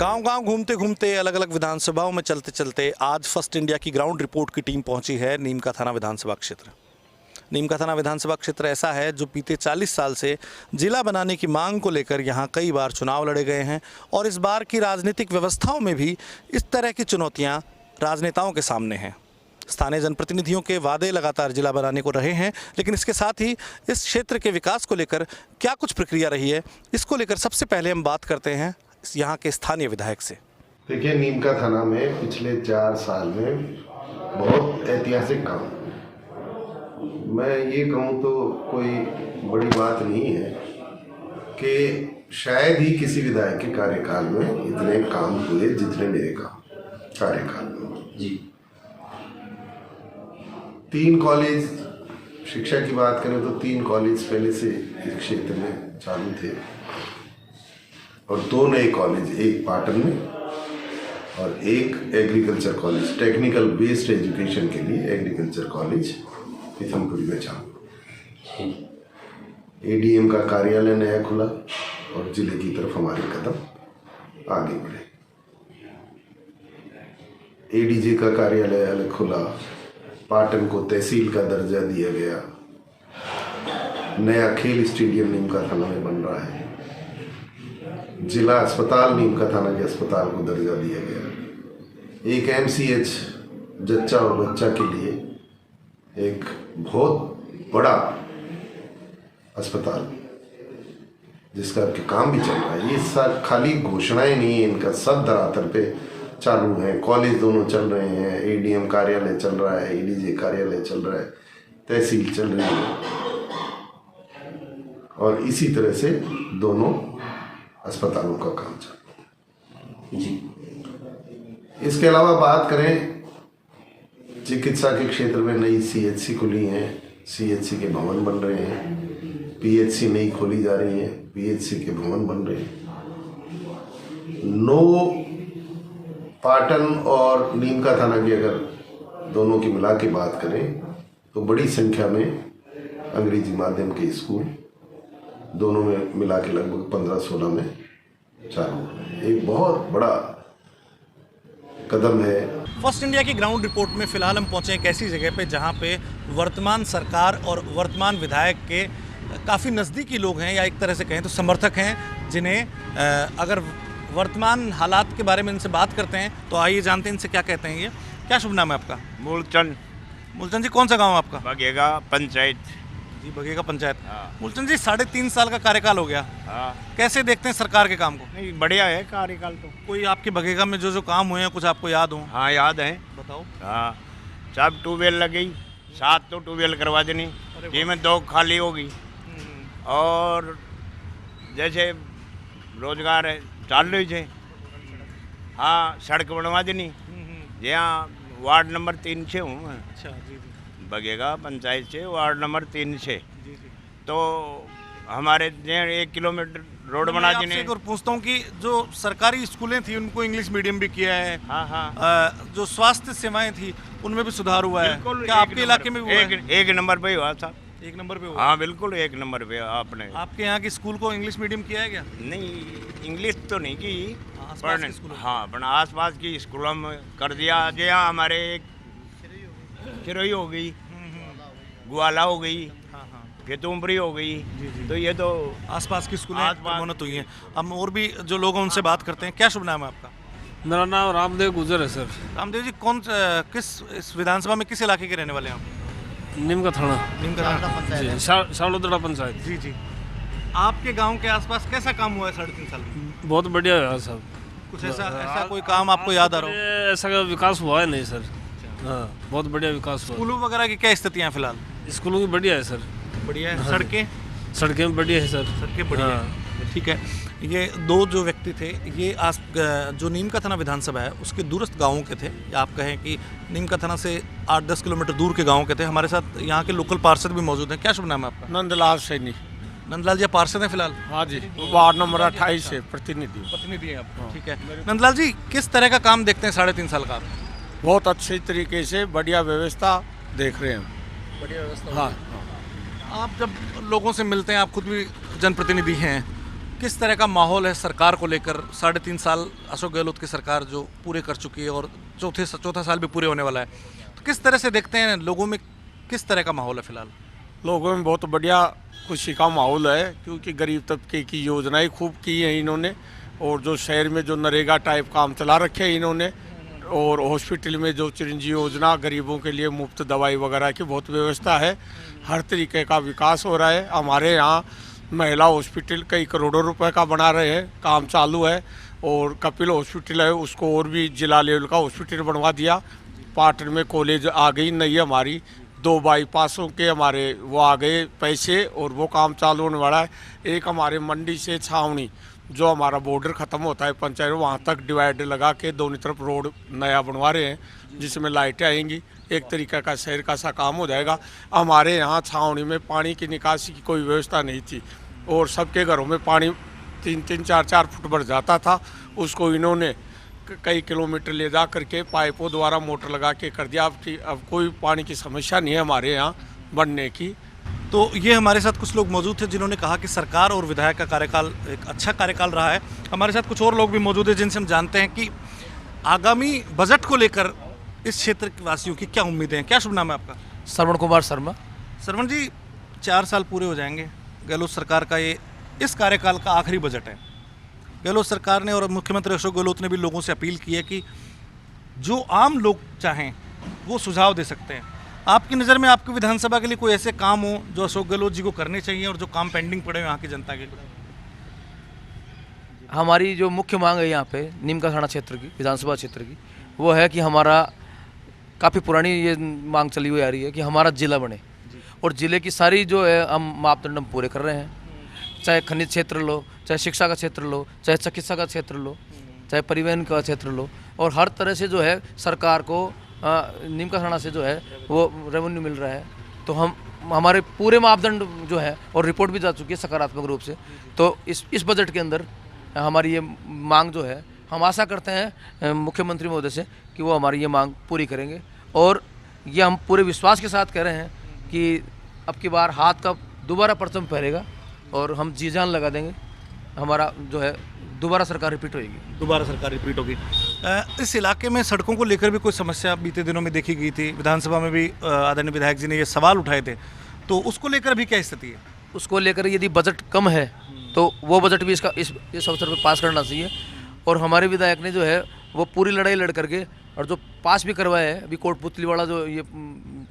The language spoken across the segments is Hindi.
गांव गांव घूमते घूमते अलग अलग विधानसभाओं में चलते चलते आज फर्स्ट इंडिया की ग्राउंड रिपोर्ट की टीम पहुंची है नीम का थाना विधानसभा क्षेत्र। नीम का थाना विधानसभा क्षेत्र ऐसा है जो बीते 40 साल से जिला बनाने की मांग को लेकर यहां कई बार चुनाव लड़े गए हैं और इस बार की राजनीतिक व्यवस्थाओं में भी इस तरह की चुनौतियां राजनेताओं के सामने हैं। स्थानीय जनप्रतिनिधियों के वादे लगातार जिला बनाने को रहे हैं, लेकिन इसके साथ ही इस क्षेत्र के विकास को लेकर क्या कुछ प्रक्रिया रही है, इसको लेकर सबसे पहले हम बात करते हैं यहाँ के स्थानीय विधायक से। देखिए, नीम का थाना में पिछले 4 साल में बहुत ऐतिहासिक काम, मैं ये कहूँ तो कोई बड़ी बात नहीं है कि शायद ही किसी विधायक के कार्यकाल में इतने काम हुए जितने मेरे कार्यकाल में। जी 3 कॉलेज, शिक्षा की बात करें तो 3 कॉलेज पहले से इस क्षेत्र में चालू थे और 2 नए कॉलेज, एक पाटन में और एक agriculture college, technical based education के लिए एग्रीकल्चर कॉलेज पीथमपुरी में चालू। एडीएम का कार्यालय नया खुला और जिले की तरफ हमारे कदम आगे बढ़े। एडीजे का कार्यालय अलग खुला, पाटन को तहसील का दर्जा दिया गया, नया खेल स्टेडियम नीम का थाना में बन रहा है, जिला अस्पताल नीम का थाना के अस्पताल को दर्जा दिया गया, एक एमसीएच जच्चा और बच्चा के लिए एक बहुत बड़ा अस्पताल जिसका काम भी चल रहा है। ये सब खाली घोषणाएं नहीं है, इनका सब धरातल पे चालू है। कॉलेज दोनों चल रहे हैं, एडीएम कार्यालय चल रहा है, एडीजे कार्यालय चल रहा है, तहसील चल रही है और इसी तरह से दोनों अस्पतालों का काम चल जी। इसके अलावा बात करें चिकित्सा के क्षेत्र में नई सीएचसी खुली हैं, सीएचसी के भवन बन रहे हैं, पीएचसी नई खोली जा रही है, पीएचसी के भवन बन रहे हैं। पाटन और नीम का थाना की अगर दोनों की मिला के बात करें तो बड़ी संख्या में अंग्रेजी माध्यम के स्कूल दोनों में मिला के लगभग 15-16 में चालू। एक बहुत बड़ा कदम है। फर्स्ट इंडिया की ग्राउंड रिपोर्ट में फिलहाल हम पहुंचे एक ऐसी जगह पे जहां पे वर्तमान सरकार और वर्तमान विधायक के काफ़ी नज़दीकी लोग हैं या एक तरह से कहें तो समर्थक हैं, जिन्हें अगर वर्तमान हालात के बारे में इनसे बात करते हैं तो आइए जानते हैं इनसे क्या कहते हैं। ये क्या शुभ नाम है आपका? मूलचंद। मूलचंद जी, कौन सा गाँव है आपका? बघेगा पंचायत जी, बघेगा पंचायत। हाँ। मूलचंद जी, 3.5 साल का कार्यकाल हो गया। हाँ। कैसे देखते हैं सरकार के काम को? नहीं, बढ़िया है कार्यकाल तो। कोई आपके बघेगा में जो काम हुए हैं कुछ आपको याद हो? हाँ, याद है। बताओ। हाँ, सब ट्यूबवेल लगी, 7 तो ट्यूबवेल करवा देनी, में 2 खाली होगी और जैसे रोजगार है चाल रही थे। हाँ, सड़क बनवा देनी, यहाँ वार्ड नंबर 3 से हूँ मैं। अच्छा जी जी। बघेगा पंचायत से वार्ड नंबर 3 से। तो हमारे 1 किलोमीटर रोड बना देने। और पूछता हूँ कि जो सरकारी स्कूलें थी उनको इंग्लिश मीडियम भी किया है। हाँ हाँ। जो स्वास्थ्य सेवाएं थी उनमें भी सुधार हुआ है। क्या आपके इलाके में भी हुआ है? एक नंबर पे हुआ था। 1 नंबर पे हुआ? हाँ बिल्कुल, 1 नंबर पे। आपने आपके यहाँ की स्कूल को इंग्लिश मीडियम किया है क्या? नहीं, इंग्लिश तो नहीं की, पढ़ने। हाँ, पर आसपास की स्कूलों में कर दिया। जहाँ हमारे चिरोई हो गई, ग्वाला हो गई, खेतुमपुरी हो गई, तो ये तो आसपास की स्कूलें उन्नत हुई हैं। हम और भी जो लोग हैं उनसे बात करते हैं। क्या शुभ नाम है आपका? मेरा नाम रामदेव गुजर है सर। रामदेव जी, किस इस विधानसभा में किस इलाके के रहने वाले हैं आप? नीम का थाना। नीम का थाना, सालोदड़ा पंचायत। जी जी। आपके गांव के आसपास कैसा काम हुआ है 3.5 साल में? बहुत बढ़िया है साहब। कुछ ऐसा कोई काम आपको याद आ रहा हो? ऐसा का विकास हुआ है नहीं सर। हाँ, बहुत बढ़िया विकास हुआ। स्कूलों वगैरह की क्या स्थितियाँ फिलहाल? स्कूलों की बढ़िया है सर। बढ़िया है। सड़कें बढ़िया है सर। सड़कें बढ़िया है। ठीक है। ये 2 जो व्यक्ति थे, ये जो नीम का थाना विधानसभा है उसके दूरस्थ गाँवों के थे, या आप कहें कि नीम का थाना से 8-10 किलोमीटर दूर के गाँव के थे। हमारे साथ यहाँ के लोकल पार्षद भी मौजूद हैं। क्या शुभ नाम है आपका? नंदलाल सैनी। नंदलाल जी पार्षद हैं फिलहाल? हाँ जी, वार्ड नंबर 28 से प्रतिनिधि हैं आप। ठीक है। नंदलाल जी, किस तरह का काम देखते हैं 3.5 साल का आप? बहुत अच्छी तरीके से बढ़िया व्यवस्था देख रहे हैं। बढ़िया व्यवस्था। हाँ। आप जब लोगों से मिलते हैं, आप खुद भी जनप्रतिनिधि हैं, किस तरह का माहौल है सरकार को लेकर? 3.5 साल अशोक गहलोत की सरकार जो पूरे कर चुकी है और चौथा साल भी पूरे होने वाला है, तो किस तरह से देखते हैं लोगों में, किस तरह का माहौल है फिलहाल? लोगों में बहुत बढ़िया खुशी का माहौल है, क्योंकि गरीब तबके की योजनाएं खूब की हैं इन्होंने। और जो शहर में जो नरेगा टाइप काम चला रखे हैं इन्होंने, और हॉस्पिटल में जो चिरंजीवी योजना, गरीबों के लिए मुफ्त दवाई वगैरह की बहुत व्यवस्था है। हर तरीके का विकास हो रहा है। हमारे यहाँ महिला हॉस्पिटल कई करोड़ों रुपए का बना रहे हैं, काम चालू है। और कपिल हॉस्पिटल है, उसको और भी जिला लेवल का हॉस्पिटल बनवा दिया। पाटन में कॉलेज आ गई नई हमारी, 2 बाईपासों के हमारे वो आ गए पैसे, और वो काम चालू होने वाला है। एक हमारे मंडी से छावनी, जो हमारा बॉर्डर ख़त्म होता है पंचायत, वहाँ तक डिवाइडर लगा के दोनों तरफ रोड नया बनवा रहे हैं, जिसमें लाइटें आएंगी। एक तरीका का शहर का सा काम हो जाएगा। हमारे यहाँ छावनी में पानी की निकासी की कोई व्यवस्था नहीं थी, और सबके घरों में पानी 3-3, 4-4 फुट भर जाता था। उसको इन्होंने कई किलोमीटर ले जा करके पाइपों द्वारा मोटर लगा के कर दिया। अब कोई पानी की समस्या नहीं है हमारे यहाँ बनने की। तो ये हमारे साथ कुछ लोग मौजूद थे जिन्होंने कहा कि सरकार और विधायक का कार्यकाल एक अच्छा कार्यकाल रहा है। हमारे साथ कुछ और लोग भी मौजूद हैं जिनसे हम जानते हैं कि आगामी बजट को लेकर इस क्षेत्र के वासियों की क्या उम्मीदें हैं। क्या शुभ नाम है आपका? श्रवण कुमार शर्मा। श्रवण जी, 4 साल पूरे हो जाएंगे गहलोत सरकार का, ये इस कार्यकाल का आखिरी बजट है। गहलोत सरकार ने और मुख्यमंत्री अशोक गहलोत ने भी लोगों से अपील की है कि जो आम लोग चाहें वो सुझाव दे सकते हैं। आपकी नज़र में आपकी विधानसभा के लिए कोई ऐसे काम हो जो अशोक गहलोत जी को करने चाहिए और जो काम पेंडिंग पड़े हो यहाँ की जनता के लिए? हमारी जो मुख्य मांग है यहाँ पे नीमका थाना क्षेत्र की, विधानसभा क्षेत्र की, वो है कि हमारा काफ़ी पुरानी ये मांग चली हुई आ रही है कि हमारा जिला बने, और ज़िले की सारी जो है हम मापदंड हम पूरे कर रहे हैं। चाहे खनिज क्षेत्र लो, चाहे शिक्षा का क्षेत्र लो, चाहे चिकित्सा का क्षेत्र लो, चाहे परिवहन का क्षेत्र लो, और हर तरह से जो है सरकार को नीमका थाना से जो है वो रेवेन्यू मिल रहा है। तो हमारे पूरे मापदंड जो है, और रिपोर्ट भी जा चुकी है सकारात्मक रूप से। तो इस बजट के अंदर हमारी ये मांग जो है, हम आशा करते हैं मुख्यमंत्री महोदय से कि वो हमारी ये मांग पूरी करेंगे। और ये हम पूरे विश्वास के साथ कह रहे हैं कि अब की बार हाथ का दोबारा परचम फहरेगा और हम जी जान लगा देंगे। हमारा जो है दोबारा सरकार रिपीट होगी। दोबारा सरकार रिपीट होगी। इस इलाके में सड़कों को लेकर भी कोई समस्या बीते दिनों में देखी गई थी, विधानसभा में भी आदरणीय विधायक जी ने ये सवाल उठाए थे, तो उसको लेकर भी क्या स्थिति है? उसको लेकर यदि बजट कम है तो वो बजट भी इस अवसर पर पास करना चाहिए। और हमारे विधायक ने जो है वो पूरी लड़ाई लड़ करके, और जो पास भी करवाया है, अभी कोटपुतली वाला जो ये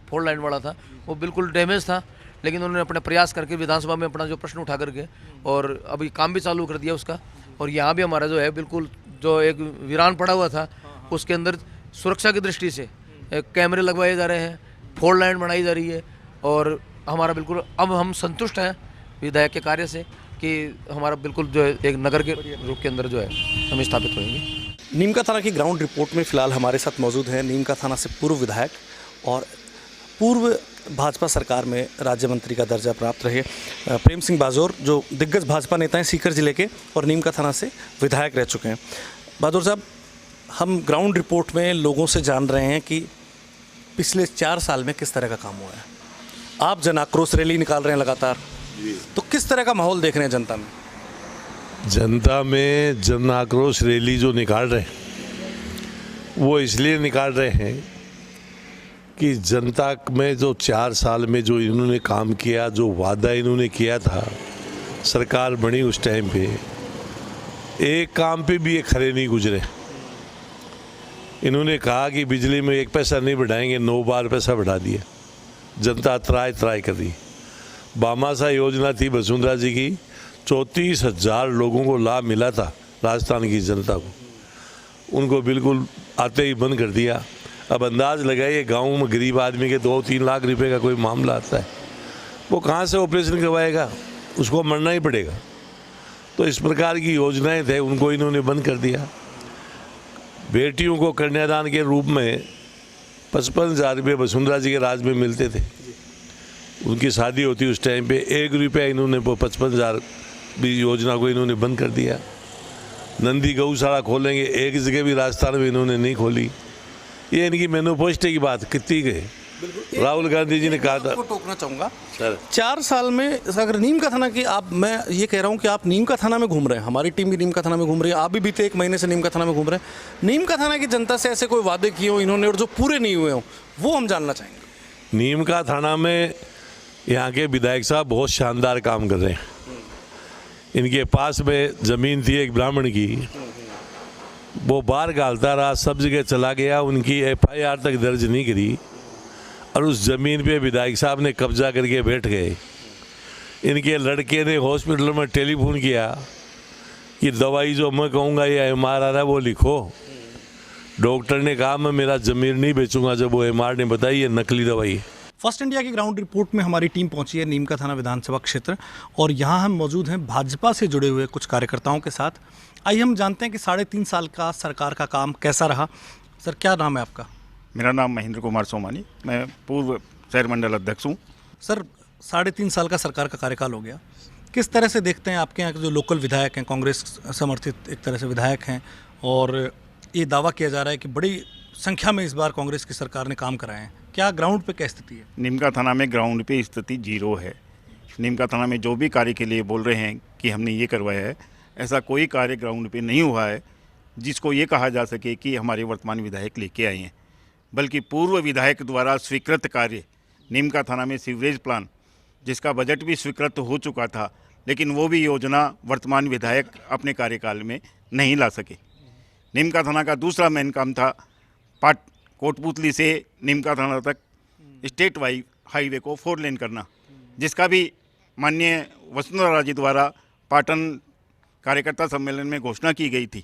4 लाइन वाला था वो बिल्कुल डैमेज था, लेकिन उन्होंने अपने प्रयास करके विधानसभा में अपना जो प्रश्न उठा करके और अभी काम भी चालू कर दिया उसका। और यहाँ भी हमारा जो है बिल्कुल जो एक वीरान पड़ा हुआ था, उसके अंदर सुरक्षा की दृष्टि से कैमरे लगवाए जा रहे हैं, 4 लाइन बनाई जा रही है, और हमारा बिल्कुल अब हम संतुष्ट हैं विधायक के कार्य से कि हमारा बिल्कुल जो है एक नगर के रूप के अंदर जो है हम स्थापित होंगे। नीमका थाना की ग्राउंड रिपोर्ट में फिलहाल हमारे साथ मौजूद हैं नीमका थाना से पूर्व विधायक और पूर्व भाजपा सरकार में राज्य मंत्री का दर्जा प्राप्त रहे प्रेम सिंह बाजोर, जो दिग्गज भाजपा नेता हैं सीकर जिले के और नीमका थाना से विधायक रह चुके हैं। बाजोर साहब, हम ग्राउंड रिपोर्ट में लोगों से जान रहे हैं कि पिछले 4 साल में किस तरह का काम हुआ है। आप जन आक्रोश रैली निकाल रहे हैं लगातार, तो किस तरह का माहौल देख रहे हैं जनता में? जनता में जन आक्रोश रैली जो निकाल रहे हैं वो इसलिए निकाल रहे हैं कि जनता में जो 4 साल में जो इन्होंने काम किया, जो वादा इन्होंने किया था, सरकार बनी उस टाइम पे एक काम पे भी ये खरे नहीं गुजरे। इन्होंने कहा कि बिजली में 1 पैसा नहीं बढ़ाएंगे, 9 बार पैसा बढ़ा दिया। जनता त्राय कर दी। बामासा योजना थी वसुंधरा जी की, 34,000 लोगों को लाभ मिला था राजस्थान की जनता को, उनको बिल्कुल आते ही बंद कर दिया। अब अंदाज लगाइए गांव में गरीब आदमी के 2-3 लाख रुपए का कोई मामला आता है, वो कहाँ से ऑपरेशन करवाएगा? उसको मरना ही पड़ेगा। तो इस प्रकार की योजनाएं थे, उनको इन्होंने बंद कर दिया। बेटियों को कन्यादान के रूप में 55,000 रुपये वसुंधरा जी के राज में मिलते थे। उनकी शादी होती उस टाइम पे 1 रुपया इन्होंने 55,000 भी योजना को इन्होंने बंद कर दिया। नंदी गौशाला खोलेंगे, एक जगह भी राजस्थान में इन्होंने नहीं खोली। ये इनकी मैनिफेस्टो की बात कितनी गए। राहुल गांधी जी ने कहा था। आपको टोकना चाहूँगा, सर 4 साल में अगर नीम का थाना की आप, मैं ये कह रहा हूँ कि आप नीम का थाना में घूम रहे हैं, हमारी टीम भी नीम का थाना में घूम रही है, आप भी बीते 1 महीने से नीम का थाना में घूम रहे हैं। नीम का थाना की जनता से ऐसे कोई वादे किए हो इन्होंने और जो पूरे नहीं हुए हों, वो हम जानना चाहेंगे। नीम का थाना में यहाँ के विधायक साहब बहुत शानदार काम कर रहे हैं। इनके पास में ज़मीन थी एक ब्राह्मण की, वो बाहर गालता रहा, सब जगह चला गया, उनकी FIR तक दर्ज नहीं करी और उस ज़मीन पे विधायक साहब ने कब्जा करके बैठ गए। इनके लड़के ने हॉस्पिटल में टेलीफोन किया कि दवाई जो मैं कहूँगा ये MR है वो लिखो। डॉक्टर ने कहा मैं मेरा ज़मीन नहीं बेचूंगा, जब वो MR ने बताई ये नकली दवाई है। फर्स्ट इंडिया की ग्राउंड रिपोर्ट में हमारी टीम पहुंची है नीम का थाना विधानसभा क्षेत्र और यहाँ हम मौजूद हैं भाजपा से जुड़े हुए कुछ कार्यकर्ताओं के साथ। आइए हम जानते हैं कि 3.5 साल का सरकार का काम कैसा रहा। सर क्या नाम है आपका? मेरा नाम महेंद्र कुमार सोमानी, मैं पूर्व शहर मंडल अध्यक्ष हूँ। सर 3.5 साल का सरकार का कार्यकाल हो गया, किस तरह से देखते हैं आपके यहाँ के जो लोकल विधायक हैं, कांग्रेस समर्थित एक तरह से विधायक हैं, और ये दावा किया जा रहा है कि बड़ी संख्या में इस बार कांग्रेस की सरकार ने काम कराए हैं, क्या ग्राउंड पे क्या स्थिति है? नीमका थाना में ग्राउंड पे स्थिति 0 है। नीमका थाना में जो भी कार्य के लिए बोल रहे हैं कि हमने ये करवाया है, ऐसा कोई कार्य ग्राउंड पे नहीं हुआ है जिसको ये कहा जा सके कि हमारे वर्तमान विधायक लेके आए हैं, बल्कि पूर्व विधायक द्वारा स्वीकृत कार्य नीमका थाना में सीवरेज प्लान, जिसका बजट भी स्वीकृत हो चुका था, लेकिन वो भी योजना वर्तमान विधायक अपने कार्यकाल में नहीं ला सके। नीमका थाना का दूसरा मेन काम था कोटपुतली से नीमका थाना तक स्टेट वाइड हाईवे को 4 लेन करना, जिसका भी माननीय वसुंधरा राजे द्वारा पाटन कार्यकर्ता सम्मेलन में घोषणा की गई थी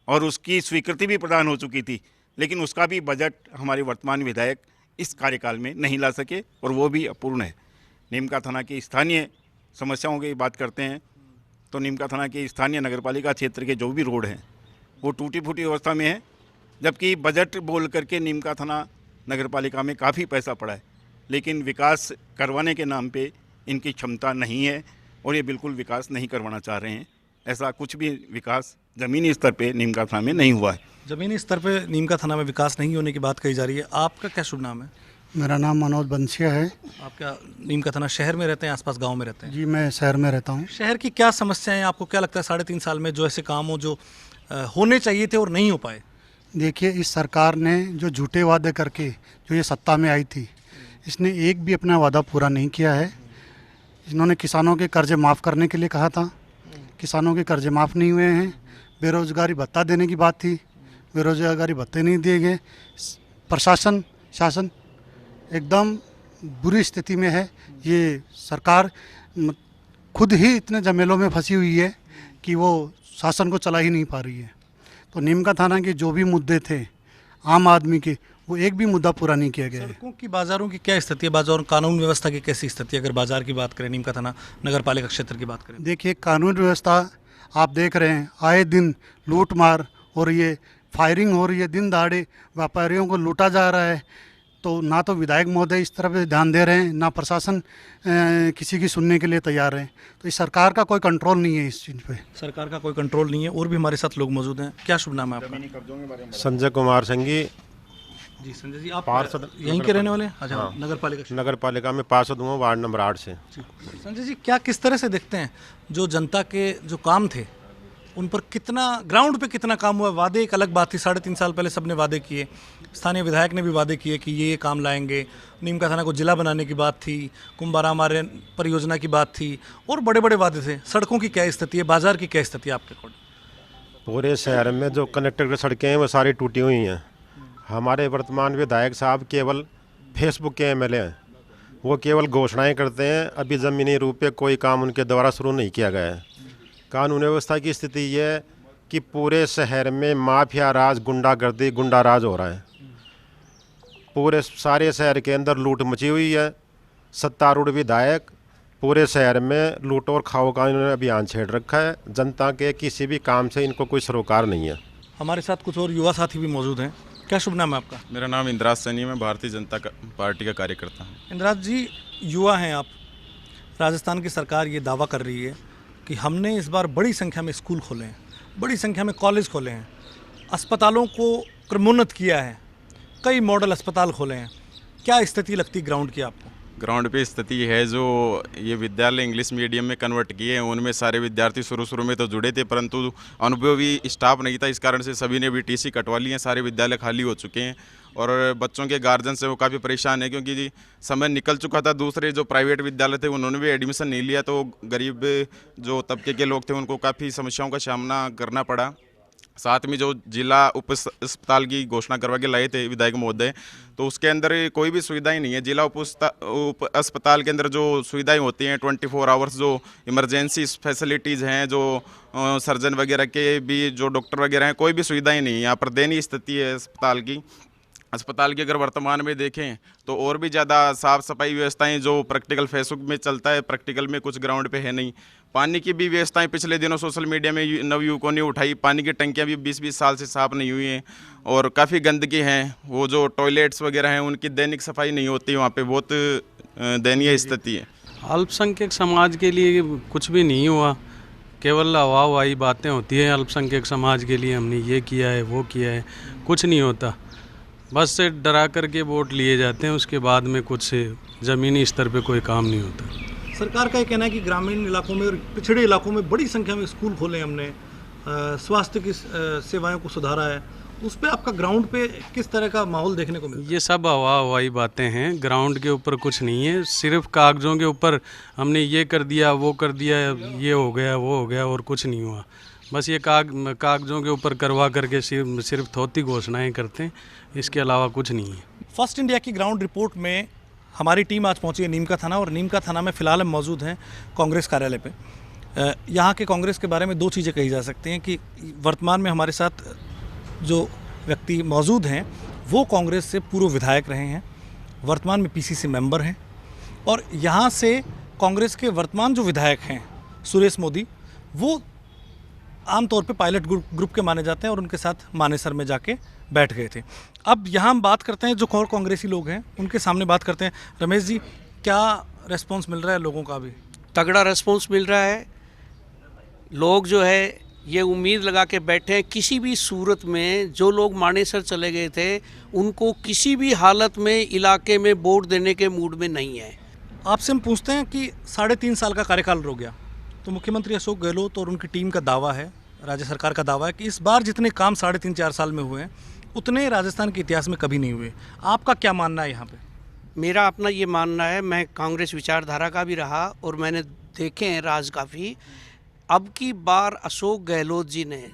और उसकी स्वीकृति भी प्रदान हो चुकी थी, लेकिन उसका भी बजट हमारे वर्तमान विधायक इस कार्यकाल में नहीं ला सके और वो भी अपूर्ण है। नीमका थाना की स्थानीय समस्याओं की बात करते हैं तो नीमका थाना के स्थानीय नगरपालिका क्षेत्र के जो भी रोड हैं वो टूटी फूटी अवस्था में है, जबकि बजट बोल करके नीमका थाना नगरपालिका में काफ़ी पैसा पड़ा है, लेकिन विकास करवाने के नाम पे इनकी क्षमता नहीं है और ये बिल्कुल विकास नहीं करवाना चाह रहे हैं। ऐसा कुछ भी विकास ज़मीनी स्तर पे नीमका थाना में नहीं हुआ है। ज़मीनी स्तर पे नीमका थाना में विकास नहीं होने की बात कही जा रही है। आपका क्या शुभ नाम है? मेरा नाम मनोज बंसिया है। आप क्या नीमका थाना शहर में रहते हैं, आसपास गांव में रहते हैं? जी मैं शहर में रहता हूँ। शहर की क्या समस्याएं हैं? आपको क्या लगता है 3.5 साल में जो ऐसे काम हो जो होने चाहिए थे और नहीं हो पाए? देखिए, इस सरकार ने जो झूठे वादे करके जो ये सत्ता में आई थी, इसने एक भी अपना वादा पूरा नहीं किया है। इन्होंने किसानों के कर्जे माफ़ करने के लिए कहा था, किसानों के कर्जे माफ़ नहीं हुए हैं। बेरोज़गारी भत्ता देने की बात थी, बेरोज़गारी भत्ते नहीं दिए गए। प्रशासन शासन एकदम बुरी स्थिति में है। ये सरकार खुद ही इतने झमेलों में फंसी हुई है कि वो शासन को चला ही नहीं पा रही है। तो नीमका थाना के जो भी मुद्दे थे आम आदमी के, वो एक भी मुद्दा पूरा नहीं किया गया है। सड़कों की, बाज़ारों की क्या स्थिति है? बाजार कानून व्यवस्था की कैसी स्थिति है? अगर बाजार की बात करें, नीमका थाना नगर पालिका क्षेत्र की बात करें। देखिए, कानून व्यवस्था आप देख रहे हैं, आए दिन लूट मार और ये फायरिंग हो रही है, दिन दहाड़े व्यापारियों को लूटा जा रहा है। तो ना तो विधायक महोदय इस तरफ ध्यान दे रहे हैं, ना प्रशासन किसी की सुनने के लिए तैयार है। तो इस सरकार का कोई कंट्रोल नहीं है इस चीज़ पे। सरकार का कोई कंट्रोल नहीं है। और भी हमारे साथ लोग मौजूद हैं। क्या शुभ नाम है आपका? संजय कुमार संगी। जी संजय जी, आप पार्षद यहीं के रहने वाले हैं? अच्छा, नगर पालिका में पार्षद हूँ, वार्ड नंबर 8 से। संजय जी, क्या किस तरह से देखते हैं जो जनता के जो काम थे उन पर कितना ग्राउंड पे कितना काम हुआ? वादे एक अलग बात थी, 3.5 साल पहले सबने वादे किए, स्थानीय विधायक ने भी वादे किए कि ये काम लाएंगे, नीमका थाना को जिला बनाने की बात थी, कुंभाराम आर्यन परियोजना की बात थी और बड़े बड़े वादे थे। सड़कों की क्या स्थिति है? बाजार की क्या स्थिति है आपके अकॉर्डिंग? पूरे शहर में जो कनेक्टर की सड़कें हैं वो सारी टूटी हुई हैं। हमारे वर्तमान विधायक साहब केवल फेसबुक के MLA हैं, वो केवल घोषणाएँ करते हैं। अभी ज़मीनी रूप पे कोई काम उनके द्वारा शुरू नहीं किया गया है। कानून व्यवस्था की स्थिति ये है कि पूरे शहर में माफिया राज, गुंडागर्दी, गुंडा राज हो रहा है। पूरे सारे शहर के अंदर लूट मची हुई है। सत्तारूढ़ विधायक पूरे शहर में लूट और खाओ का इन्होंने अभियान छेड़ रखा है। जनता के किसी भी काम से इनको कोई सरोकार नहीं है। हमारे साथ कुछ और युवा साथी भी मौजूद हैं। क्या शुभ नाम है आपका? मेरा नाम इंद्राज सैनी है, मैं भारतीय जनता पार्टी का कार्यकर्ता हूँ। इंद्राज जी, युवा हैं आप। राजस्थान की सरकार ये दावा कर रही है कि हमने इस बार बड़ी संख्या में स्कूल खोले हैं, बड़ी संख्या में कॉलेज खोले हैं, अस्पतालों को क्रमोन्नत किया है, कई मॉडल अस्पताल खोले हैं। क्या स्थिति लगती ग्राउंड की आपको? ग्राउंड पे स्थिति है जो ये विद्यालय इंग्लिश मीडियम में कन्वर्ट किए हैं उनमें सारे विद्यार्थी शुरू में तो जुड़े थे, परंतु अनुभवी स्टाफ नहीं था। इस कारण से सभी ने भी टीसी कटवा लिए हैं, सारे विद्यालय खाली हो चुके हैं और बच्चों के गार्जियन से वो काफ़ी परेशान है क्योंकि समय निकल चुका था। दूसरे जो प्राइवेट विद्यालय थे उन्होंने भी एडमिशन नहीं लिया, तो गरीब जो तबके के लोग थे उनको काफ़ी समस्याओं का सामना करना पड़ा। साथ में जो जिला उप अस्पताल की घोषणा करवा के लाए थे विधायक महोदय, तो उसके अंदर कोई भी सुविधाएं नहीं है। जिला उप अस्पताल के अंदर जो सुविधाएं होती हैं 24 आवर्स जो इमरजेंसी फैसिलिटीज़ हैं, जो सर्जन वगैरह के भी जो डॉक्टर वगैरह हैं, कोई भी सुविधाएं नहीं है। यहाँ पर दयनीय स्थिति है अस्पताल की अगर वर्तमान में देखें तो और भी ज़्यादा साफ़ सफाई व्यवस्थाएं जो प्रैक्टिकल फेसबुक में चलता है, प्रैक्टिकल में कुछ ग्राउंड पे है नहीं। पानी की भी व्यवस्थाएं पिछले दिनों सोशल मीडिया में नवयुवकों ने उठाई, पानी की टंकियां भी 20-20 साल से साफ़ नहीं हुई हैं और काफ़ी गंदगी हैं। वो जो टॉयलेट्स वगैरह हैं उनकी दैनिक सफाई नहीं होती, वहाँ पर बहुत दयनीय स्थिति है। अल्पसंख्यक समाज के लिए कुछ भी नहीं हुआ, केवल हवाई बातें होती हैं। अल्पसंख्यक समाज के लिए हमने ये किया है वो किया है, कुछ नहीं होता। बस से डरा करके वोट लिए जाते हैं, उसके बाद में कुछ ज़मीनी स्तर पे कोई काम नहीं होता। सरकार का ये कहना है कि ग्रामीण इलाकों में और पिछड़े इलाकों में बड़ी संख्या में स्कूल खोले हमने, स्वास्थ्य की सेवाओं को सुधारा है। उस पे आपका ग्राउंड पे किस तरह का माहौल देखने को मिलता है? ये सब हवाई बातें हैं, ग्राउंड के ऊपर कुछ नहीं है। सिर्फ कागज़ों के ऊपर हमने ये कर दिया वो कर दिया, ये हो गया वो हो गया और कुछ नहीं हुआ। बस ये कागज़ों के ऊपर करवा करके सिर्फ थोती घोषणाएं करते हैं, इसके अलावा कुछ नहीं है। फर्स्ट इंडिया की ग्राउंड रिपोर्ट में हमारी टीम आज पहुंची है नीमका थाना, और नीमका थाना में फ़िलहाल हम मौजूद हैं कांग्रेस कार्यालय पे। यहाँ के कांग्रेस के बारे में दो चीज़ें कही जा सकती हैं कि वर्तमान में हमारे साथ जो व्यक्ति मौजूद हैं वो कांग्रेस से पूर्व विधायक रहे हैं, वर्तमान में पीसीसी मेंबर हैं, और यहाँ से कांग्रेस के वर्तमान जो विधायक हैं सुरेश मोदी, वो आमतौर पे पायलट ग्रुप के माने जाते हैं और उनके साथ मानेसर में जाके बैठ गए थे। अब यहाँ हम बात करते हैं जो और कांग्रेसी लोग हैं उनके सामने बात करते हैं। रमेश जी, क्या रेस्पॉन्स मिल रहा है लोगों का? अभी तगड़ा रेस्पॉन्स मिल रहा है। लोग जो है ये उम्मीद लगा के बैठे हैं, किसी भी सूरत में जो लोग मानेसर चले गए थे उनको किसी भी हालत में इलाके में वोट देने के मूड में नहीं है। आपसे हम पूछते हैं कि 3.5 साल का कार्यकाल हो गया, तो मुख्यमंत्री अशोक गहलोत और उनकी टीम का दावा है, राज्य सरकार का दावा है कि इस बार जितने काम 3.5-4 साल में हुए हैं उतने राजस्थान के इतिहास में कभी नहीं हुए। आपका क्या मानना है यहाँ पे? मेरा अपना ये मानना है, मैं कांग्रेस विचारधारा का भी रहा और मैंने देखे हैं राज काफ़ी। अब की बार अशोक गहलोत जी ने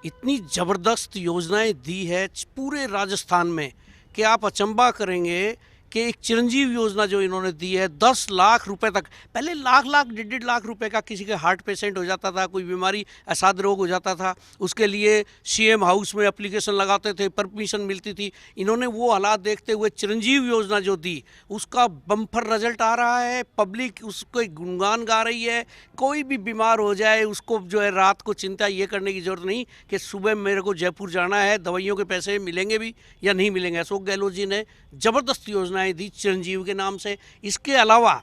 इतनी ज़बरदस्त योजनाएं दी है पूरे राजस्थान में कि आप अचंभा करेंगे कि एक चिरंजीव योजना जो इन्होंने दी है 10 लाख रुपए तक। पहले लाख 1.5 लाख रुपए का किसी के हार्ट पेशेंट हो जाता था, कोई बीमारी असाध्य रोग हो जाता था, उसके लिए सीएम हाउस में एप्लीकेशन लगाते थे, परमिशन मिलती थी। इन्होंने वो हालात देखते हुए चिरंजीव योजना जो दी उसका बम्पर रिजल्ट आ रहा है, पब्लिक उसको गुणगान गा रही है। कोई भी बीमार हो जाए उसको जो है रात को चिंता ये करने की ज़रूरत नहीं कि सुबह मेरे को जयपुर जाना है, दवाइयों के पैसे मिलेंगे भी या नहीं मिलेंगे। अशोक गहलोत जी ने ज़बरदस्त योजनाएं दी चिरंजीव के नाम से। इसके अलावा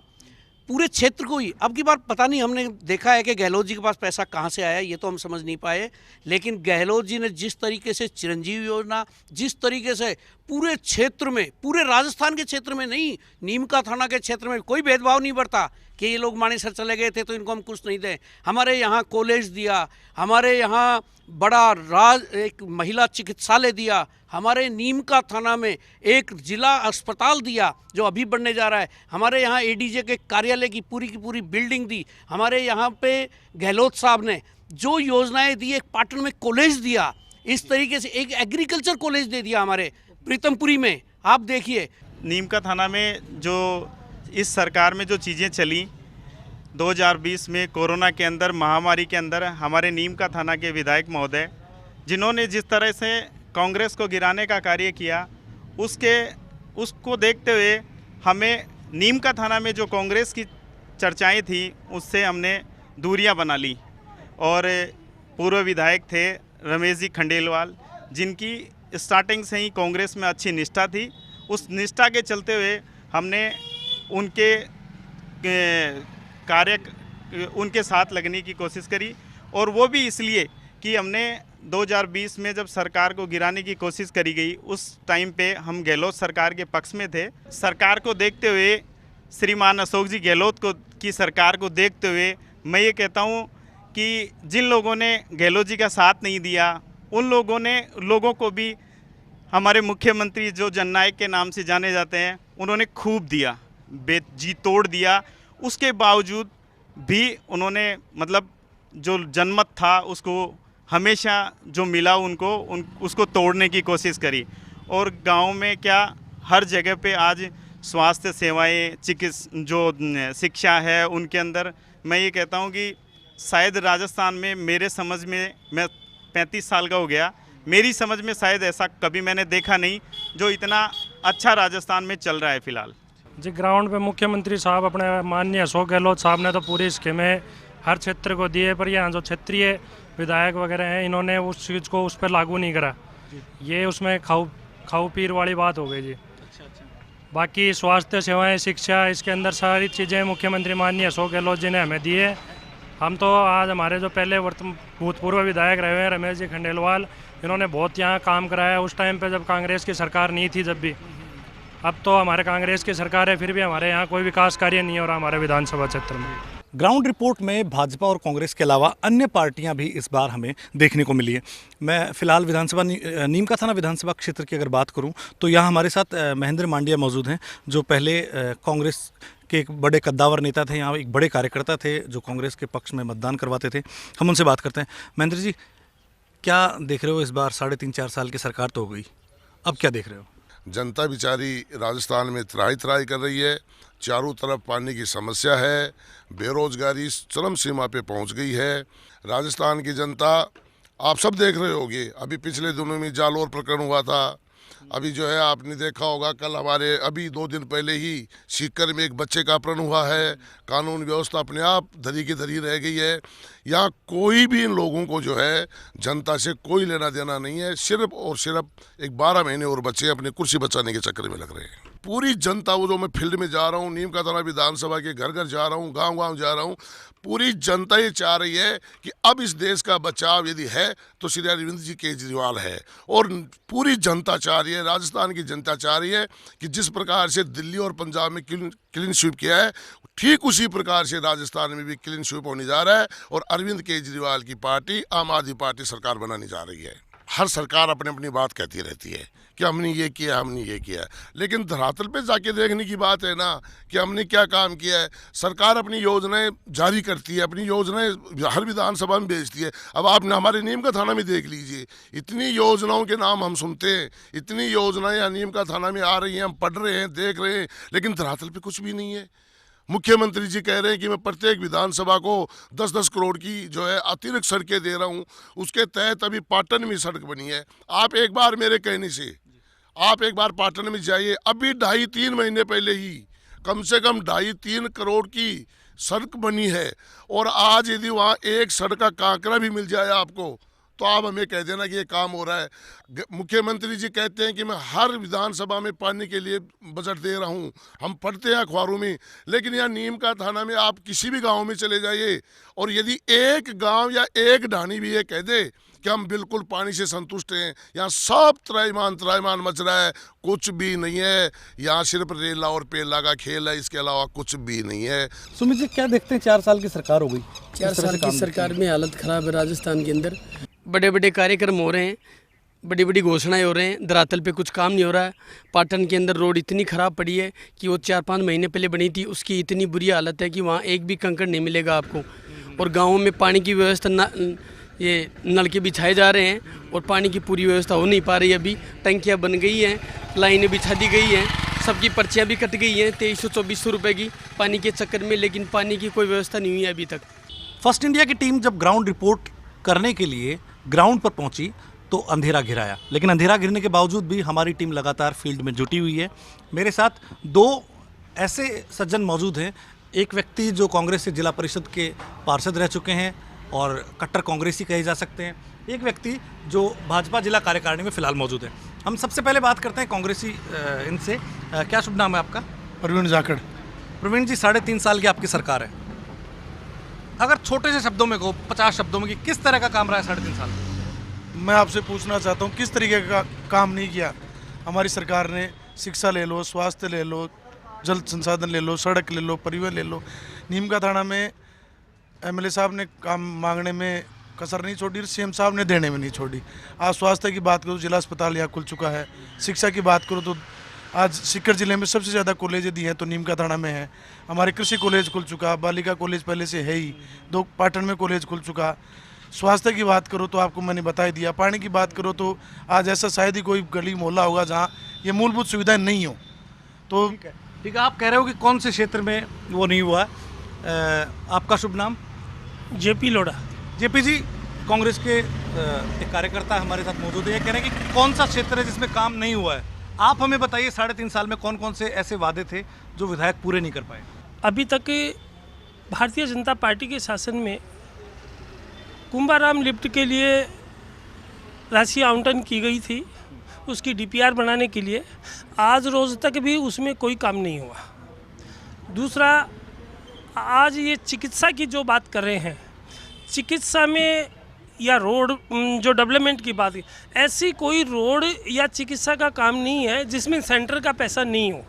पूरे क्षेत्र को ही अब की बार पता नहीं, हमने देखा है कि गहलोत जी के पास पैसा कहाँ से आया ये तो हम समझ नहीं पाए, लेकिन गहलोत जी ने जिस तरीके से चिरंजीव योजना, जिस तरीके से पूरे क्षेत्र में, पूरे राजस्थान के क्षेत्र में नहीं, नीमका थाना के क्षेत्र में कोई भेदभाव नहीं बरता कि ये लोग मानेसर चले गए थे तो इनको हम कुछ नहीं दें। हमारे यहाँ कॉलेज दिया, हमारे यहाँ बड़ा एक महिला चिकित्सालय दिया, हमारे नीमका थाना में एक जिला अस्पताल दिया जो अभी बनने जा रहा है, हमारे यहाँ एडीजे के कार्यालय की पूरी बिल्डिंग दी, हमारे यहाँ पे गहलोत साहब ने जो योजनाएं दी, एक पाटन में कॉलेज दिया, इस तरीके से एक एग्रीकल्चर कॉलेज दे दिया हमारे प्रीतमपुरी में। आप देखिए नीमका थाना में जो इस सरकार में जो चीज़ें चली 2020 में कोरोना के अंदर, महामारी के अंदर, हमारे नीमका थाना के विधायक महोदय जिन्होंने जिस तरह से कांग्रेस को गिराने का कार्य किया, उसको देखते हुए हमें नीमका थाना में जो कांग्रेस की चर्चाएं थी उससे हमने दूरियां बना ली। और पूर्व विधायक थे रमेश जी खंडेलवाल, जिनकी स्टार्टिंग से ही कांग्रेस में अच्छी निष्ठा थी, उस निष्ठा के चलते हुए हमने उनके कार्य उनके साथ लगने की कोशिश करी, और वो भी इसलिए कि हमने 2020 में जब सरकार को गिराने की कोशिश करी गई, उस टाइम पे हम गहलोत सरकार के पक्ष में थे। सरकार को देखते हुए, श्रीमान अशोक जी गहलोत को की सरकार को देखते हुए मैं ये कहता हूँ कि जिन लोगों ने गहलोत जी का साथ नहीं दिया, उन लोगों को भी हमारे मुख्यमंत्री जो जननायक के नाम से जाने जाते हैं, उन्होंने खूब दिया, जी तोड़ दिया। उसके बावजूद भी उन्होंने मतलब जो जनमत था उसको हमेशा जो मिला उसको तोड़ने की कोशिश करी। और गांव में क्या हर जगह पे आज स्वास्थ्य सेवाएं, शिक्षा है उनके अंदर। मैं ये कहता हूँ कि शायद राजस्थान में मेरे समझ में, मैं 35 साल का हो गया, मेरी समझ में शायद ऐसा कभी मैंने देखा नहीं जो इतना अच्छा राजस्थान में चल रहा है फिलहाल। जी, ग्राउंड पे मुख्यमंत्री साहब अपने माननीय अशोक गहलोत साहब ने तो पूरी स्कीमें हर क्षेत्र को दी है, पर यहाँ जो क्षेत्रीय विधायक वगैरह हैं, इन्होंने उस चीज़ को उस पर लागू नहीं करा। ये उसमें खाऊ पीर वाली बात हो गई जी। बाकी स्वास्थ्य सेवाएं, शिक्षा, इसके अंदर सारी चीज़ें मुख्यमंत्री माननीय अशोक गहलोत जी ने हमें दी है। हम तो आज हमारे जो पहले भूतपूर्व विधायक रहे हैं रमेश जी खंडेलवाल, इन्होंने बहुत यहाँ काम कराया उस टाइम पे जब कांग्रेस की सरकार नहीं थी जब भी। अब तो हमारे कांग्रेस की सरकार है, फिर भी हमारे यहाँ कोई विकास कार्य नहीं हो रहा हमारे विधानसभा क्षेत्र में। ग्राउंड रिपोर्ट में भाजपा और कांग्रेस के अलावा अन्य पार्टियां भी इस बार हमें देखने को मिली है। मैं फिलहाल नीम का थाना विधानसभा क्षेत्र की अगर बात करूं तो यहाँ हमारे साथ महेंद्र मांडिया मौजूद हैं, जो पहले कांग्रेस के एक बड़े कद्दावर नेता थे, यहाँ एक बड़े कार्यकर्ता थे जो कांग्रेस के पक्ष में मतदान करवाते थे। हम उनसे बात करते हैं। महेंद्र जी, क्या देख रहे हो इस बार? 3.5-4 साल की सरकार तो हो गई, अब क्या देख रहे हो? जनता बेचारी राजस्थान में त्राही कर रही है। चारों तरफ पानी की समस्या है, बेरोजगारी चरम सीमा पे पहुंच गई है। राजस्थान की जनता, आप सब देख रहे होंगे, अभी पिछले दिनों में जालोर प्रकरण हुआ था। अभी जो है आपने देखा होगा, कल हमारे अभी 2 दिन पहले ही सीकर में एक बच्चे का अपहरण हुआ है। कानून व्यवस्था अपने आप धरी की धरी रह गई है। यहाँ कोई भी इन लोगों को जो है जनता से कोई लेना देना नहीं है। सिर्फ और सिर्फ एक 12 महीने और बच्चे अपनी कुर्सी बचाने के चक्कर में लग रहे हैं। पूरी जनता, वो जो मैं फील्ड में जा रहा हूँ, नीम का थाना विधानसभा के घर घर जा रहा हूँ, गांव जा रहा हूँ, पूरी जनता ये चाह रही है कि अब इस देश का बचाव यदि है तो श्री अरविंद जी केजरीवाल है। और पूरी जनता चाह रही है, राजस्थान की जनता चाह रही है कि जिस प्रकार से दिल्ली और पंजाब में क्लीन स्वीप किया है, ठीक उसी प्रकार से राजस्थान में भी क्लीन स्वीप होने जा रहा है। और अरविंद केजरीवाल की पार्टी, आम आदमी पार्टी सरकार बनाने जा रही है। हर सरकार अपनी अपनी बात कहती रहती है कि हमने ये किया, हमने ये किया, लेकिन धरातल पे जाके देखने की बात है ना कि हमने क्या काम किया है। सरकार अपनी योजनाएं जारी करती है, अपनी योजनाएं हर विधानसभा में भेजती है। अब आप हमारे नीम का थाना में देख लीजिए, इतनी योजनाओं के नाम हम सुनते हैं, इतनी योजनाएं यहाँ नीम का थाना में आ रही हैं, हम पढ़ रहे हैं, देख रहे हैं, लेकिन धरातल पे कुछ भी नहीं है। मुख्यमंत्री जी कह रहे हैं कि मैं प्रत्येक विधानसभा को 10-10 करोड़ की जो है अतिरिक्त सड़कें दे रहा हूं। उसके तहत अभी पाटन में सड़क बनी है। आप एक बार मेरे कहने से आप एक बार पाटन में जाइए, अभी 2.5-3 महीने पहले ही कम से कम 2.5-3 करोड़ की सड़क बनी है। और आज यदि वहाँ एक सड़क का कांकरा भी मिल जाए आपको, तो आप हमें कह देना कि ये काम हो रहा है। मुख्यमंत्री जी कहते हैं कि मैं हर विधानसभा में पानी के लिए बजट दे रहा हूँ, हम पढ़ते हैं अखबारों में, लेकिन यहाँ नीम का थाना में आप किसी भी गांव में चले जाइए और यदि एक गांव या एक ढाणी भी ये कह दे कि हम बिल्कुल पानी से संतुष्ट हैं, यहाँ सब त्राईमान मच रहा है, कुछ भी नहीं है। यहाँ सिर्फ रेला और पेला का खेल है, इसके अलावा कुछ भी नहीं है। सुमित जी, क्या देखते हैं? 4 साल की सरकार हो गई, 4 साल की सरकार में हालत खराब है राजस्थान के अंदर। बड़े बड़े कार्यक्रम हो रहे हैं, बड़ी बड़ी घोषणाएं हो रहे हैं, धरातल पे कुछ काम नहीं हो रहा है। पाटन के अंदर रोड इतनी ख़राब पड़ी है कि वो 4-5 महीने पहले बनी थी, उसकी इतनी बुरी हालत है कि वहाँ एक भी कंकड़ नहीं मिलेगा आपको। और गाँवों में पानी की व्यवस्था ये नलके बिछाए जा रहे हैं और पानी की पूरी व्यवस्था हो नहीं पा रही। अभी टंकियाँ बन गई हैं, लाइनें बिछा दी गई हैं, सबकी पर्चियाँ भी कट गई हैं 2300-2400 रुपये की पानी के चक्कर में, लेकिन पानी की कोई व्यवस्था नहीं हुई है अभी तक। फर्स्ट इंडिया की टीम जब ग्राउंड रिपोर्ट करने के लिए ग्राउंड पर पहुंची तो अंधेरा घिराया, लेकिन अंधेरा घिरने के बावजूद भी हमारी टीम लगातार फील्ड में जुटी हुई है। मेरे साथ 2 ऐसे सज्जन मौजूद हैं। एक व्यक्ति जो कांग्रेस से जिला परिषद के पार्षद रह चुके हैं और कट्टर कांग्रेसी कहे जा सकते हैं, एक व्यक्ति जो भाजपा जिला कार्यकारिणी में फिलहाल मौजूद है। हम सबसे पहले बात करते हैं कांग्रेसी इनसे। क्या शुभ नाम है आपका? प्रवीण जाखड़। प्रवीण जी, 3.5 साल की आपकी सरकार है, अगर छोटे से शब्दों में कहो, 50 शब्दों में, कि किस तरह का काम रहा है 3.5 साल में? मैं आपसे पूछना चाहता हूँ किस तरीके का काम नहीं किया हमारी सरकार ने। शिक्षा ले लो, स्वास्थ्य ले लो, जल संसाधन ले लो, सड़क ले लो, परिवहन ले लो। नीम का थाना में एमएलए साहब ने काम मांगने में कसर नहीं छोड़ी और सीएम साहब ने देने में नहीं छोड़ी। आज स्वास्थ्य की बात करो, जिला अस्पताल यहाँ खुल चुका है। शिक्षा की बात करो तो आज सीकर जिले में सबसे ज़्यादा कॉलेज दी हैं तो नीम का थाना में है। हमारे कृषि कॉलेज खुल चुका, बालिका कॉलेज पहले से है ही, 2 पाटन में कॉलेज खुल चुका। स्वास्थ्य की बात करो तो आपको मैंने बता ही दिया। पानी की बात करो तो आज ऐसा शायद ही कोई गली मोहल्ला होगा जहाँ ये मूलभूत सुविधाएं नहीं हो। तो ठीक है, आप कह रहे हो कि कौन से क्षेत्र में वो नहीं हुआ। आपका शुभ नाम? जेपी लोढ़ा। जेपी जी, कांग्रेस के एक कार्यकर्ता हमारे साथ मौजूद है, कह रहे हैं कि कौन सा क्षेत्र है जिसमें काम नहीं हुआ है। आप हमें बताइए 3.5 साल में कौन कौन से ऐसे वादे थे जो विधायक पूरे नहीं कर पाए? अभी तक भारतीय जनता पार्टी के शासन में कुंभाराम लिफ्ट के लिए राशि आवंटन की गई थी, उसकी डीपीआर बनाने के लिए। आज रोज़ तक भी उसमें कोई काम नहीं हुआ। दूसरा, आज ये चिकित्सा की जो बात कर रहे हैं, चिकित्सा में या रोड जो डेवलपमेंट की बात, ऐसी कोई रोड या चिकित्सा का काम नहीं है जिसमें सेंटर का पैसा नहीं हो।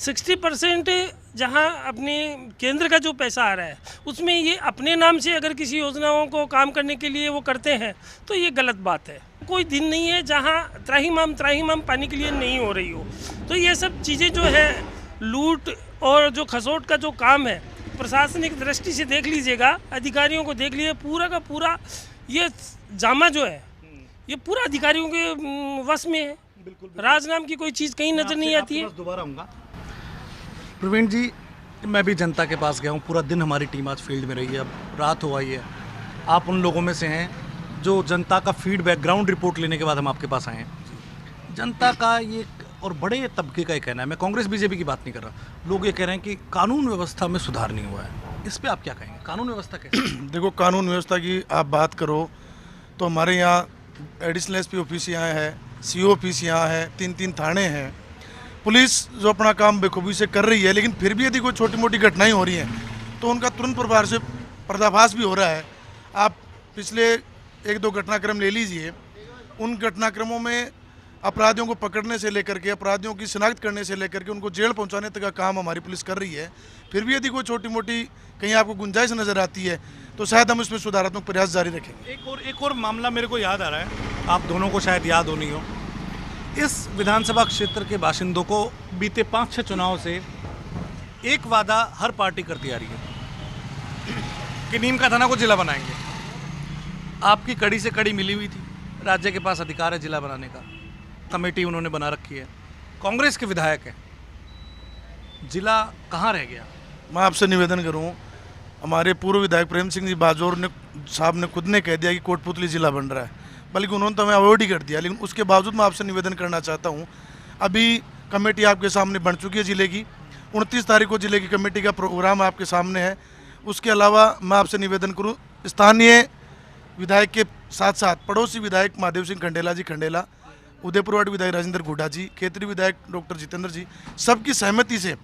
60% जहां अपने केंद्र का जो पैसा आ रहा है उसमें ये अपने नाम से अगर किसी योजनाओं को काम करने के लिए वो करते हैं तो ये गलत बात है। कोई दिन नहीं है जहां त्राहिमाम पानी के लिए नहीं हो रही हो। तो ये सब चीज़ें जो है, लूट और जो खसोट का जो काम है, प्रशासनिक दृष्टि से देख लीजिएगा, अधिकारियों को देख लीजिए, पूरा का पूरा ये जामा जो है ये पूरा अधिकारियों के वश में है। राज नाम की कोई चीज़ कहीं नजर नहीं आती है। दोबारा आऊँगा। प्रवीण जी, मैं भी जनता के पास गया हूँ, पूरा दिन हमारी टीम आज फील्ड में रही है, अब रात हो आई है। आप उन लोगों में से हैं जो जनता का फीडबैक, ग्राउंड रिपोर्ट लेने के बाद हम आपके पास आए हैं। जनता का ये और बड़े तबके का ये कहना है, मैं कांग्रेस बीजेपी की बात नहीं कर रहा, लोग ये कह रहे हैं कि कानून व्यवस्था में सुधार नहीं हुआ है। इस पे आप क्या कहेंगे? कानून व्यवस्था कैसे? देखो, कानून व्यवस्था की आप बात करो तो हमारे यहाँ एडिशनल एसपी ऑफिस यहाँ है, सीओ ऑफिस यहाँ है, 3 थाने हैं। पुलिस जो अपना काम बेखूबी से कर रही है, लेकिन फिर भी यदि कोई छोटी मोटी घटनाएं हो रही हैं तो उनका तुरंत प्रभाव से पर्दाफाश भी हो रहा है। आप पिछले 1-2 घटनाक्रम ले लीजिए, उन घटनाक्रमों में अपराधियों को पकड़ने से लेकर के, अपराधियों की शिनाख्त करने से लेकर के उनको जेल पहुंचाने तक का काम हमारी पुलिस कर रही है। फिर भी यदि कोई छोटी मोटी कहीं आपको गुंजाइश नज़र आती है तो शायद हम इसमें सुधारात्मक प्रयास जारी रखेंगे। एक और मामला मेरे को याद आ रहा है, आप दोनों को शायद याद हो नहीं हो। इस विधानसभा क्षेत्र के बाशिंदों को बीते 5-6 चुनाव से एक वादा हर पार्टी करती आ रही है कि नीम का थाना को जिला बनाएंगे। आपकी कड़ी से कड़ी मिली हुई थी, राज्य के पास अधिकार है जिला बनाने का, कमेटी उन्होंने बना रखी है, कांग्रेस के विधायक हैं, जिला कहाँ रह गया? मैं आपसे निवेदन करूं, हमारे पूर्व विधायक प्रेम सिंह जी बाजौर ने साहब ने खुद ने कह दिया कि कोटपुतली जिला बन रहा है, बल्कि उन्होंने तो हमें अवॉइड ही कर दिया। लेकिन उसके बावजूद मैं आपसे निवेदन करना चाहता हूं, अभी कमेटी आपके सामने बन चुकी है जिले की, 29 तारीख को जिले की कमेटी का प्रोग्राम आपके सामने है। उसके अलावा मैं आपसे निवेदन करूँ, स्थानीय विधायक के साथ साथ पड़ोसी विधायक महादेव सिंह खंडेला जी खंडेला, उदयपुरवाड़ी विधायक राजेंद्र घोड़ा जी, खेतरी विधायक डॉक्टर जितेंद्र जी, सबकी सहमति से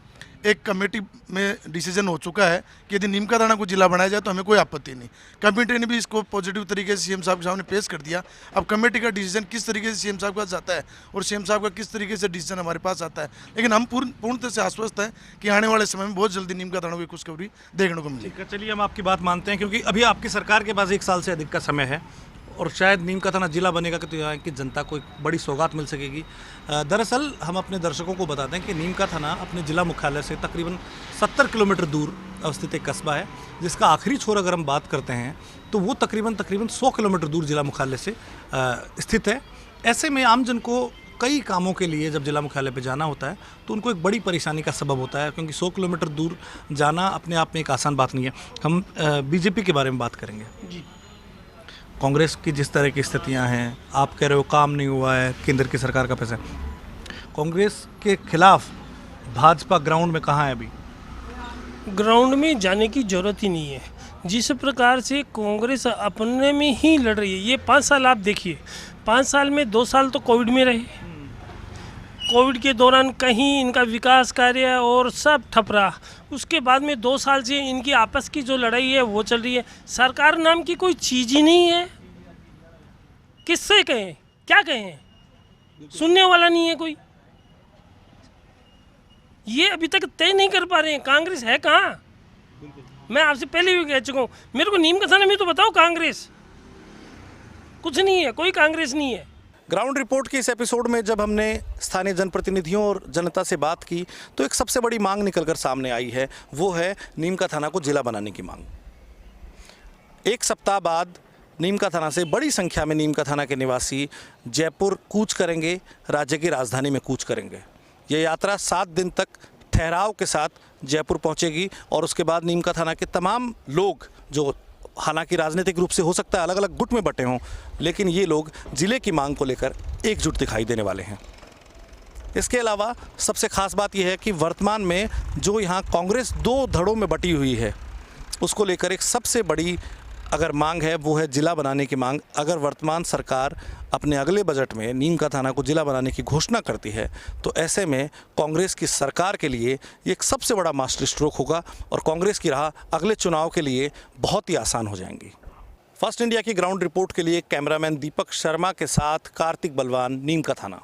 एक कमेटी में डिसीजन हो चुका है कि यदि नीम का थाना को जिला बनाया जाए तो हमें कोई आपत्ति नहीं। कमेटी ने भी इसको पॉजिटिव तरीके से सीएम साहब के सामने पेश कर दिया। अब कमेटी का डिसीजन किस तरीके से सीएम साहब के पास जाता है और सीएम साहब का किस तरीके से डिसीजन हमारे पास आता है, लेकिन हम पूर्णतः से आश्वस्त हैं कि आने वाले समय में बहुत जल्दी नीम का थाना की खुशखबरी देखने को मिलेगी। चलिए, हम आपकी बात मानते हैं क्योंकि अभी आपकी सरकार के पास 1 साल से अधिक का समय है और शायद नीम का थाना जिला बनेगा तो यहाँ की जनता को एक बड़ी सौगात मिल सकेगी। दरअसल हम अपने दर्शकों को बताते हैं कि नीम का थाना अपने जिला मुख्यालय से तकरीबन 70 किलोमीटर दूर अवस्थित एक कस्बा है, जिसका आखिरी छोर अगर हम बात करते हैं तो वो तकरीबन 100 किलोमीटर दूर जिला मुख्यालय से स्थित है। ऐसे में आमजन को कई कामों के लिए जब जिला मुख्यालय पे जाना होता है तो उनको एक बड़ी परेशानी का सबब होता है, क्योंकि 100 किलोमीटर दूर जाना अपने आप में एक आसान बात नहीं है। हम बीजेपी के बारे में बात करेंगे जी। कांग्रेस की जिस तरह की स्थितियां हैं, आप कह रहे हो काम नहीं हुआ है, केंद्र की सरकार का पैसा, कांग्रेस के खिलाफ भाजपा ग्राउंड में कहाँ है? अभी ग्राउंड में जाने की जरूरत ही नहीं है। जिस प्रकार से कांग्रेस अपने में ही लड़ रही है, ये 5 साल आप देखिए, 5 साल में 2 साल तो कोविड में रहे, कोविड के दौरान कहीं इनका विकास कार्य और सब ठप रहा। उसके बाद में 2 साल से इनकी आपस की जो लड़ाई है वो चल रही है। सरकार नाम की कोई चीज़ ही नहीं है। किससे कहें, क्या कहें, सुनने वाला नहीं है कोई। ये अभी तक तय नहीं कर पा रहे हैं कांग्रेस है कहाँ। मैं आपसे पहले भी कह चुका हूँ, मेरे को नीम का थाना में तो बताओ कांग्रेस, कुछ नहीं है, कोई कांग्रेस नहीं है। ग्राउंड रिपोर्ट के इस एपिसोड में जब हमने स्थानीय जनप्रतिनिधियों और जनता से बात की तो एक सबसे बड़ी मांग निकलकर सामने आई है, वो है नीम का थाना को जिला बनाने की मांग। 1 सप्ताह बाद नीम का थाना से बड़ी संख्या में नीम का थाना के निवासी जयपुर कूच करेंगे, राज्य की राजधानी में कूच करेंगे। ये यात्रा 7 दिन तक ठहराव के साथ जयपुर पहुंचेगी और उसके बाद नीम का थाना के तमाम लोग, जो हालांकि राजनीतिक रूप से हो सकता है अलग अलग गुट में बटे हों, लेकिन ये लोग जिले की मांग को लेकर एकजुट दिखाई देने वाले हैं। इसके अलावा सबसे खास बात यह है कि वर्तमान में जो यहाँ कांग्रेस 2 धड़ों में बटी हुई है, उसको लेकर एक सबसे बड़ी अगर मांग है वो है जिला बनाने की मांग। अगर वर्तमान सरकार अपने अगले बजट में नीम का थाना को जिला बनाने की घोषणा करती है तो ऐसे में कांग्रेस की सरकार के लिए ये एक सबसे बड़ा मास्टर स्ट्रोक होगा और कांग्रेस की राह अगले चुनाव के लिए बहुत ही आसान हो जाएंगी। फर्स्ट इंडिया की ग्राउंड रिपोर्ट के लिए कैमरामैन दीपक शर्मा के साथ कार्तिक बलवान, नीम का थाना।